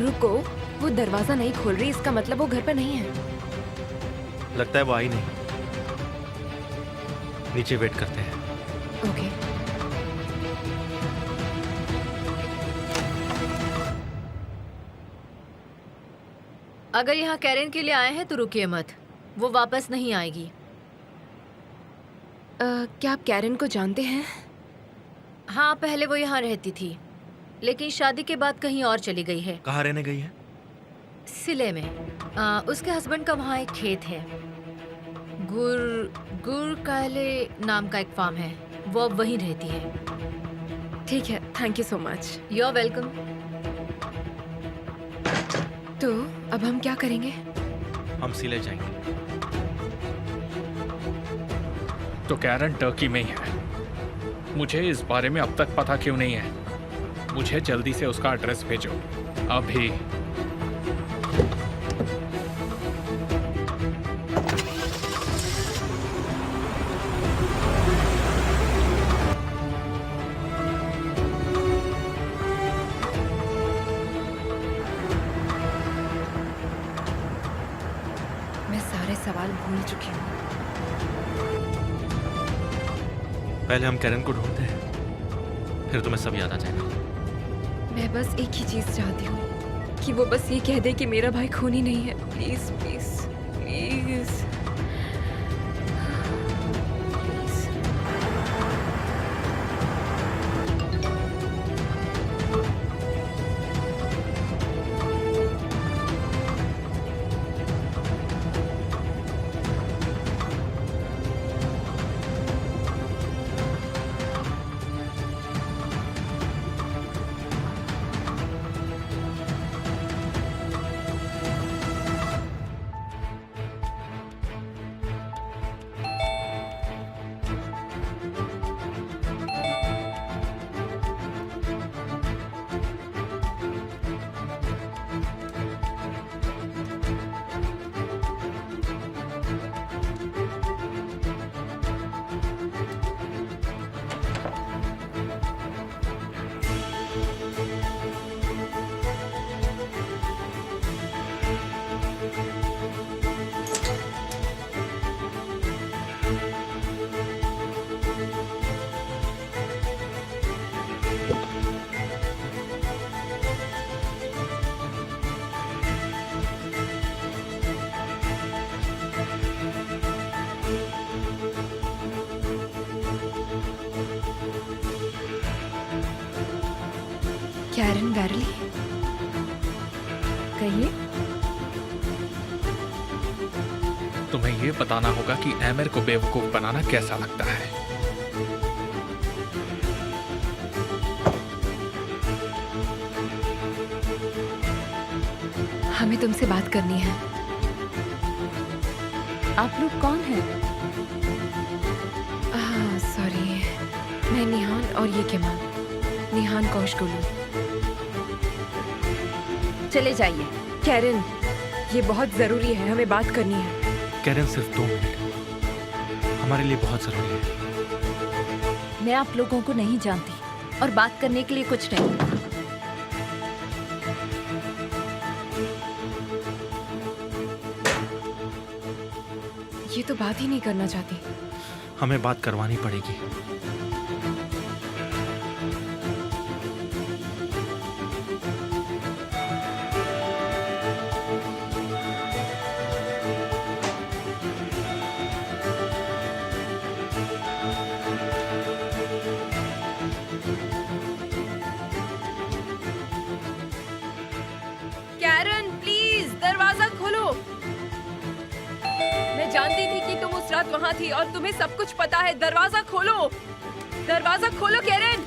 रुको, वो दरवाजा नहीं खोल रही, इसका मतलब वो घर पर नहीं है। लगता है वो आई नहीं। नीचे वेट करते हैं। ओके। अगर यहाँ कैरेन के लिए आए हैं तो रुकिए मत, वो वापस नहीं आएगी। क्या आप कैरन को जानते हैं? हाँ, पहले वो यहाँ रहती थी, लेकिन शादी के बाद कहीं और चली गई है। कहाँ रहने गई है? सिले में। उसके हस्बैंड का वहाँ एक खेत है, गुरकाले नाम का एक फार्म है, वो अब वहीं रहती है। ठीक है, thank you so much. You are welcome. तो अब हम क्या करेंगे? हम सिले जाएंगे। तो कैरन टर्की में ही है। मुझे इस बारे में अब तक पता क्यों नहीं है? मुझे जल्दी से उसका एड्रेस भेजो अभी। मैं सारे सवाल भूल चुकी हूँ। पहले हम कैरन को ढूंढते हैं, फिर तुम्हें सब याद आ जाएगा। मैं बस एक ही चीज चाहती हूँ कि वो बस ये कह दे कि मेरा भाई खूनी नहीं है। Please please please please. Karen Varley, कहिए। तुम्हें ये बताना होगा कि एमिर को बेवकूफ बनाना कैसा लगता है। हमें तुमसे बात करनी है। आप लोग कौन हैं? सॉरी, मैं निहान और ये केमा, निहान कौशगुलू। चले जाइए। कैरन, ये बहुत जरूरी है, हमें बात करनी है। कैरन सिर्फ 2 मिनट हमारे लिए बहुत जरूरी है। मैं आप लोगों को नहीं जानती और बात करने के लिए कुछ नहीं। ये तो बात ही नहीं करना चाहती। हमें बात करवानी पड़ेगी। कैरन प्लीज दरवाजा खोलो। मैं जानती थी कि तुम उस रात वहाँ थी और तुम्हें सब कुछ पता है। दरवाजा खोलो, दरवाजा खोलो कैरन।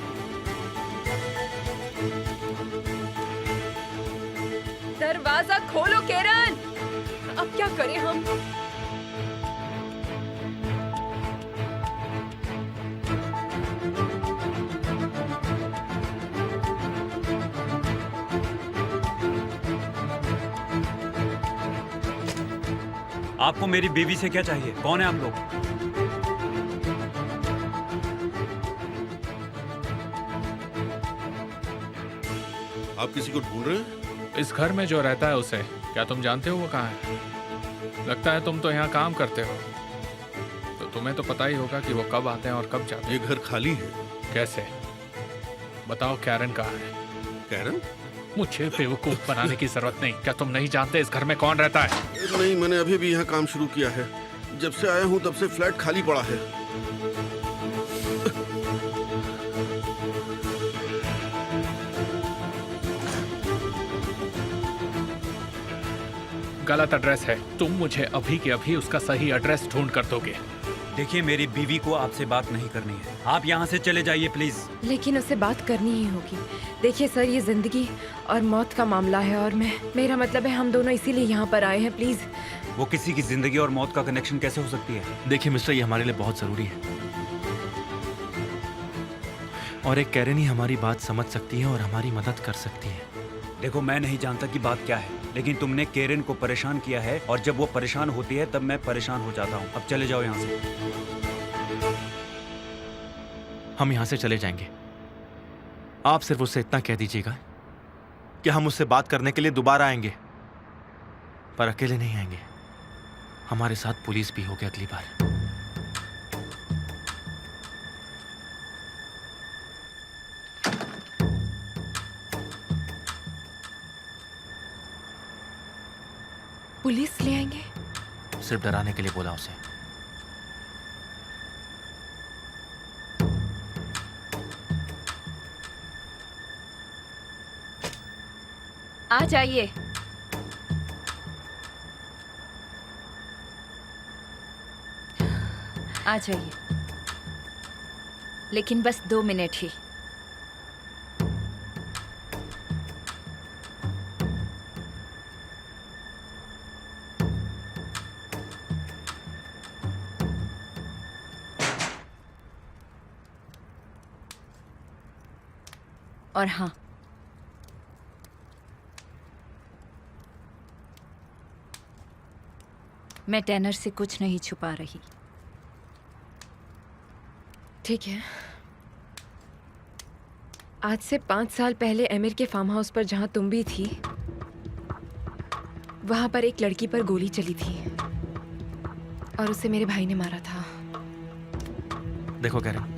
दरवाजा खोलो कैरन। अब क्या करें हम? आपको मेरी बीवी से क्या चाहिए? कौन है आप लोग? आप किसी को ढूंढ रहे हैं? इस घर में जो रहता है उसे क्या तुम जानते हो वो कहाँ है? लगता है तुम तो यहाँ काम करते हो, तो तुम्हें तो पता ही होगा कि वो कब आते हैं और कब जाते ये घर खाली है। हैं। कैसे? बताओ कैरन कहाँ है? कैरन? मुझे बेवकूफ बनाने की जरूरत नहीं। क्या तुम नहीं जानते इस घर में कौन रहता है? नहीं, मैंने अभी भी यहाँ काम शुरू किया है। जब से आया हूँ तब से फ्लैट खाली पड़ा है। गलत एड्रेस है। तुम मुझे अभी के अभी उसका सही एड्रेस ढूंढ कर दोगे। देखिए, मेरी बीवी को आपसे बात नहीं करनी है। आप यहाँ से चले जाइए प्लीज। लेकिन उसे बात करनी ही होगी। देखिए सर, ये जिंदगी और मौत का मामला है और मेरा मतलब है हम दोनों इसीलिए यहाँ पर आए हैं। प्लीज। वो किसी की जिंदगी और मौत का कनेक्शन कैसे हो सकती है? देखिए मिस्टर, ये हमारे लिए बहुत जरूरी है और एक कैरन ही हमारी बात समझ सकती है और हमारी मदद कर सकती है। देखो, मैं नहीं जानता कि बात क्या है, लेकिन तुमने केरन को परेशान किया है और जब वो परेशान होती है तब मैं परेशान हो जाता हूँ। अब चले जाओ यहाँ से। हम यहाँ से चले जाएंगे। आप सिर्फ उससे इतना कह दीजिएगा कि हम उससे बात करने के लिए दोबारा आएंगे, पर अकेले नहीं आएंगे। हमारे साथ पुलिस भी होगी अगली बार। पुलिस ले आएंगे? सिर्फ डराने के लिए बोला उसे। आ जाइए। आ जाइए, लेकिन बस 2 मिनट ही। और हाँ, मैं टैनर से कुछ नहीं छुपा रही। ठीक है। आज से 5 साल पहले एमिर के फार्म हाउस पर जहां तुम भी थी, वहां पर एक लड़की पर गोली चली थी और उसे मेरे भाई ने मारा था। देखो कैरन,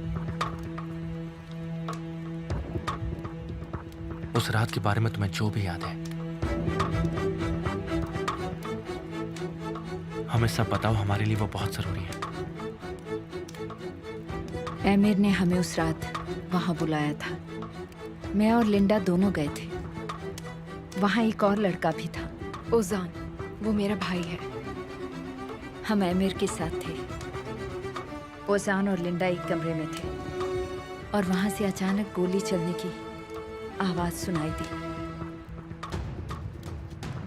उस रात के बारे में तुम्हें जो भी याद है हमें सब बताओ। हमारे लिए वो बहुत जरूरी है। एमिर ने हमें उस रात वहां बुलाया था। मैं और लिंडा दोनों गए थे। वहां एक और लड़का भी था, ओजान। वो मेरा भाई है। हम एमिर के साथ थे। ओजान और लिंडा एक कमरे में थे और वहां से अचानक गोली चलने की आवाज सुनाई दी।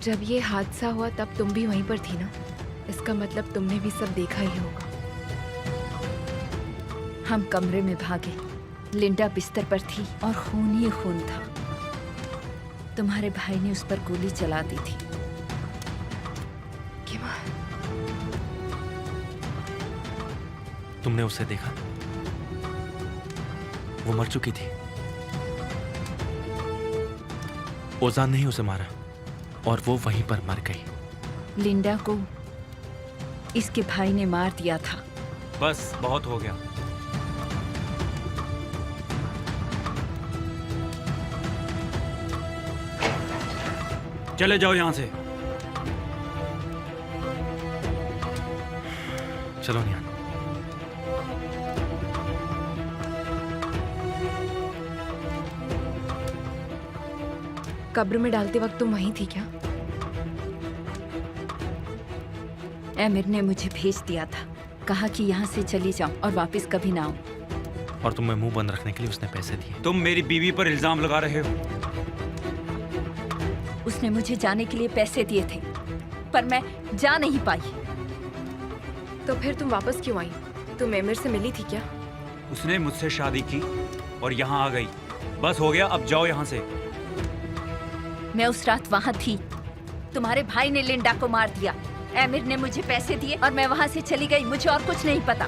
जब ये हादसा हुआ तब तुम भी वहीं पर थी ना? इसका मतलब तुमने भी सब देखा ही होगा। हम कमरे में भागे। लिंडा बिस्तर पर थी और खून ही खून था। तुम्हारे भाई ने उस पर गोली चला दी थी। तुमने उसे देखा? वो मर चुकी थी। ओजान ने ही उसे मारा और वो वहीं पर मर गई। लिंडा को इसके भाई ने मार दिया था। बस बहुत हो गया। चले जाओ यहाँ से। चलो निहान। कब्र में डालते वक्त तुम वहीं थी क्या? एमिर ने मुझे भेज दिया था। कहा कि यहाँ से चली जाओ और वापस कभी ना आओ। और तुम्हें मुंह बंद रखने के लिए उसने पैसे दिए। तुम मेरी बीवी पर इल्जाम लगा रहे हो। उसने मुझे जाने के लिए पैसे दिए थे, पर मैं जा नहीं पाई। तो फिर तुम वापस क्यों आई? तुम एमिर से मिली थी क्या? उसने मुझसे शादी की और यहाँ आ गई। बस हो गया, अब जाओ यहाँ से। मैं उस रात वहाँ थी। तुम्हारे भाई ने लिंडा को मार दिया। एमिर ने मुझे पैसे दिए और मैं वहाँ से चली गई। मुझे और कुछ नहीं पता।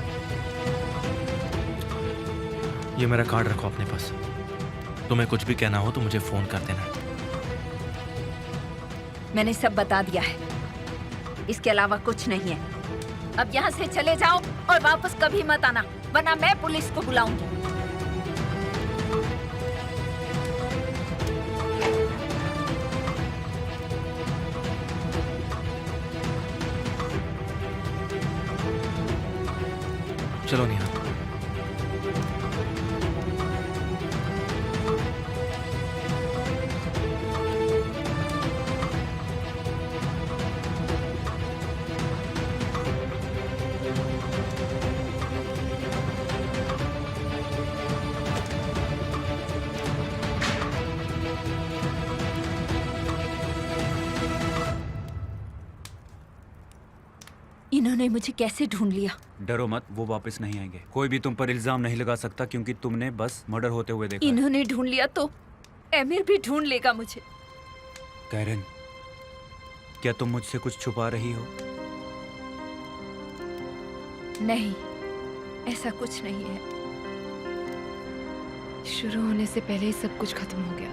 ये मेरा कार्ड रखो अपने पास। तुम्हें कुछ भी कहना हो तो मुझे फोन कर देना। मैंने सब बता दिया है, इसके अलावा कुछ नहीं है। अब यहाँ से चले जाओ और वापस कभी मत आना, वरना मैं पुलिस को बुलाऊंगी। चलो नेहा। इन्होंने मुझे कैसे ढूंढ लिया? डरो मत, वो वापस नहीं आएंगे। कोई भी तुम पर इल्जाम नहीं लगा सकता क्योंकि तुमने बस मर्डर होते हुए देखा है। इन्होंने ढूंढ लिया तो एमिर भी ढूंढ लेगा मुझे। कैरन, क्या तुम मुझसे कुछ छुपा रही हो? नहीं, ऐसा कुछ नहीं है। शुरू होने से पहले ही सब कुछ खत्म हो गया।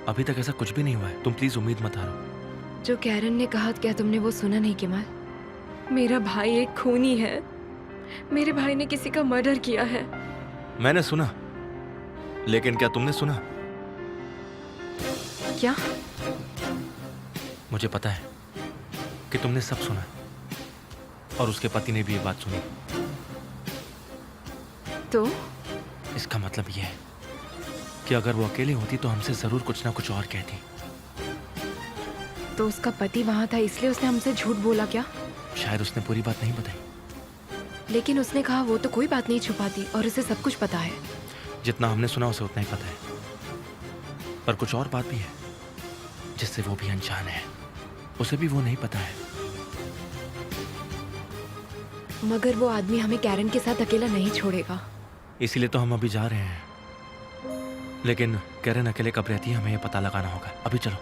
अभी तक ऐसा कुछ भी नहीं हुआ है। तुम प्लीज उम्मीद मत हारो। जो कैरन ने कहा, क्या तुमने वो सुना नहीं केमाल? मेरा भाई एक खूनी है। मेरे भाई ने किसी का मर्डर किया है। मैंने सुना, लेकिन क्या तुमने सुना? क्या? मुझे पता है कि तुमने सब सुना और उसके पति ने भी ये बात सुनी। तो इसका मतलब यह है कि अगर वो अकेली होती तो हमसे जरूर कुछ ना कुछ और कहती। तो उसका पति वहां था इसलिए उसने हमसे झूठ बोला क्या? शायद उसने पूरी बात नहीं बताई। लेकिन उसने कहा वो तो कोई बात नहीं छुपाती और उसे सब कुछ पता है। जितना हमने सुना उसे उतना ही पता है, पर कुछ और बात भी है जिससे वो भी अनजान है। उसे भी वो नहीं पता है। मगर वो आदमी हमें कैरन के साथ अकेला नहीं छोड़ेगा। इसीलिए तो हम अभी जा रहे हैं। लेकिन कैरन अकेले कब रहती है हमें ये पता लगाना होगा। अभी चलो।